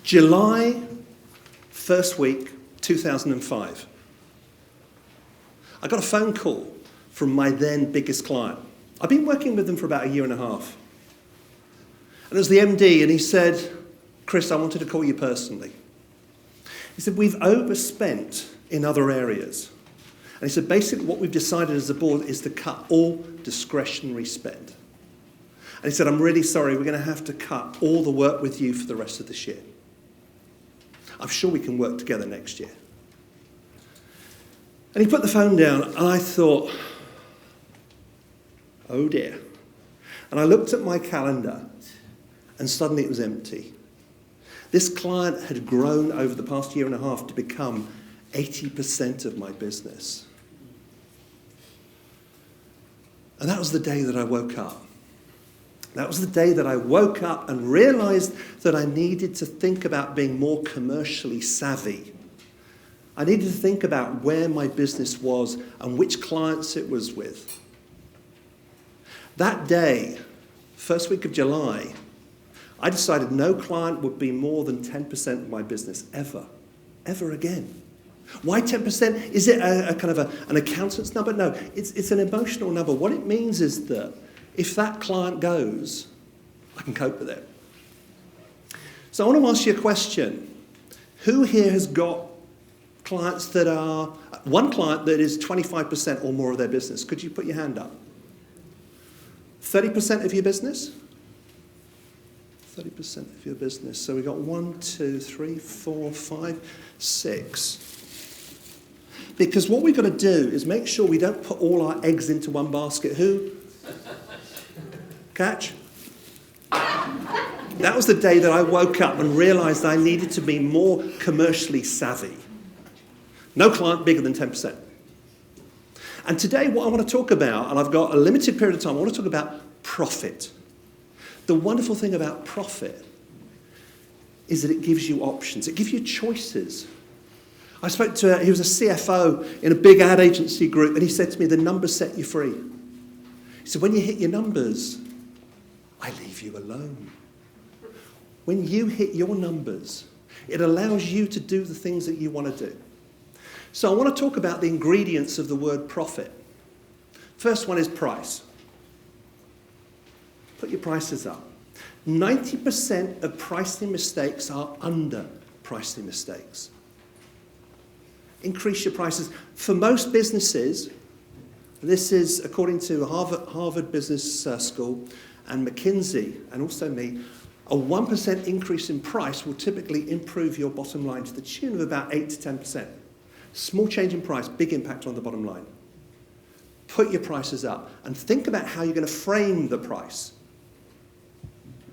July, first week, 2005. I got a phone call from my then biggest client. I've been working with them for about a year and a half. And it was the MD, and he said, Chris, I wanted to call you personally. He said, we've overspent in other areas. And he said, basically what we've decided as a board is to cut all discretionary spend. And he said, I'm really sorry, we're going to have to cut all the work with you for the rest of this year. I'm sure we can work together next year. And he put the phone down, and I thought, oh dear. And I looked at my calendar, and suddenly it was empty. This client had grown over the past year and a half to become 80% of my business. And that was the day that I woke up. That was the day that I woke up and realized that I needed to think about being more commercially savvy. I needed to think about where my business was and which clients it was with. That day, first week of July, I decided no client would be more than 10% of my business ever again. Why 10%? Is it a kind of an accountant's number? No, it's an emotional number. What it means is that if that client goes, I can cope with it. So I want to ask you a question. Who here has got clients that are, one client that is 25% or more of their business? Could you put your hand up? 30% of your business? 30% of your business. So we've got 1, 2, 3, 4, 5, 6. Because what we've got to do is make sure we don't put all our eggs into one basket. Who? Catch? That was the day that I woke up and realized I needed to be more commercially savvy. No client bigger than 10%. And today what I want to talk about, and I've got a limited period of time, I want to talk about profit. The wonderful thing about profit is that it gives you options. It gives you choices. I spoke to, he was a CFO in a big ad agency group, and he said to me, the numbers set you free. He said, when you hit your numbers, I leave you alone. When you hit your numbers, it allows you to do the things that you want to do. So I want to talk about the ingredients of the word profit. First one is price. Put your prices up. 90% of pricing mistakes are under pricing mistakes. Increase your prices. For most businesses, this is according to Harvard Business School and McKinsey, and also me, a 1% increase in price will typically improve your bottom line to the tune of about 8 to 10%. Small change in price, big impact on the bottom line. Put your prices up and think about how you're going to frame the price.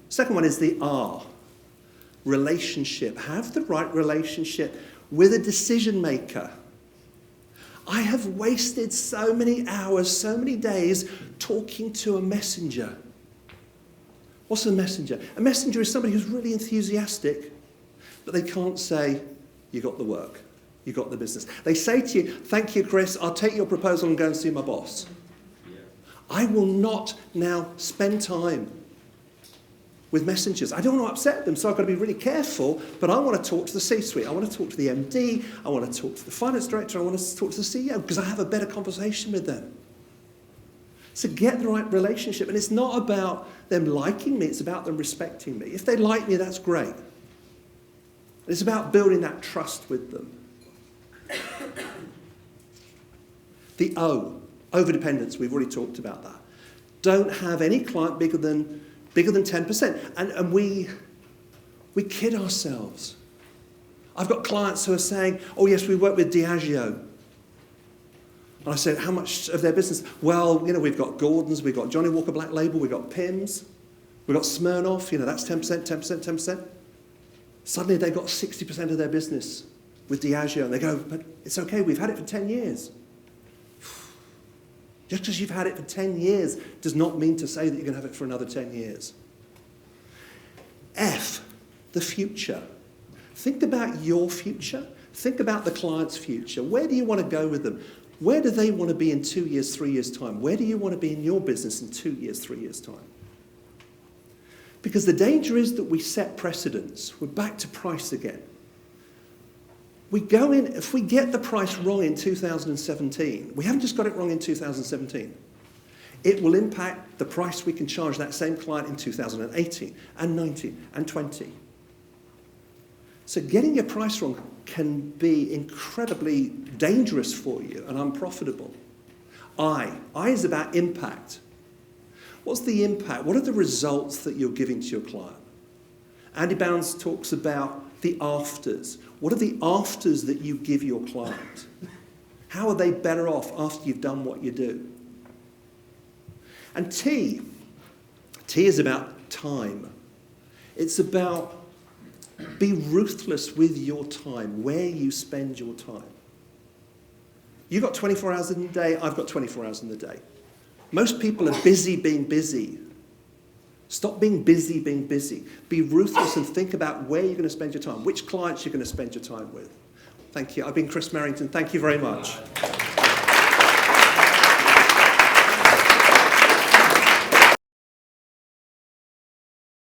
Second one is the R, relationship. Have the right relationship with a decision maker. I have wasted so many hours, so many days talking to a messenger. What's a messenger? A messenger is somebody who's really enthusiastic, but they can't say, you got the work, you got the business. They say to you, thank you, Chris, I'll take your proposal and go and see my boss. Yeah. I will not now spend time with messengers. I don't want to upset them, so I've got to be really careful, but I want to talk to the C-suite. I want to talk to the MD. I want to talk to the finance director. I want to talk to the CEO because I have a better conversation with them. So get the right relationship. And it's not about them liking me. It's about them respecting me. If they like me, that's great. It's about building that trust with them. The O, overdependence. We've already talked about that. Don't have any client bigger than 10%. And we kid ourselves. I've got clients who are saying, oh yes, we work with Diageo. And I said, how much of their business? Well, we've got Gordon's, we've got Johnny Walker Black Label, we've got Pimm's, we've got Smirnoff, that's 10%, 10%, 10%. Suddenly they've got 60% of their business with Diageo. And they go, but it's okay, we've had it for 10 years. Just because you've had it for 10 years does not mean to say that you're going to have it for another 10 years. F, the future. Think about your future. Think about the client's future. Where do you want to go with them? Where do they want to be in 2 years, 3 years' time? Where do you want to be in your business in 2 years, 3 years' time? Because the danger is that we set precedents. We're back to price again. We go in, if we get the price wrong in 2017, we haven't just got it wrong in 2017. It will impact the price we can charge that same client in 2018 and 19 and 20. So getting your price wrong can be incredibly dangerous for you and unprofitable. I is about impact. What's the impact? What are the results that you're giving to your client? Andy Bounds talks about the afters. What are the afters that you give your client? How are they better off after you've done what you do? And T is about time. It's about be ruthless with your time, where you spend your time. You've got 24 hours in the day, I've got 24 hours in the day. Most people are busy being busy. Stop being busy being busy. Be ruthless and think about where you're going to spend your time, which clients you're going to spend your time with. Thank you. I've been Chris Merrington. Thank you very much.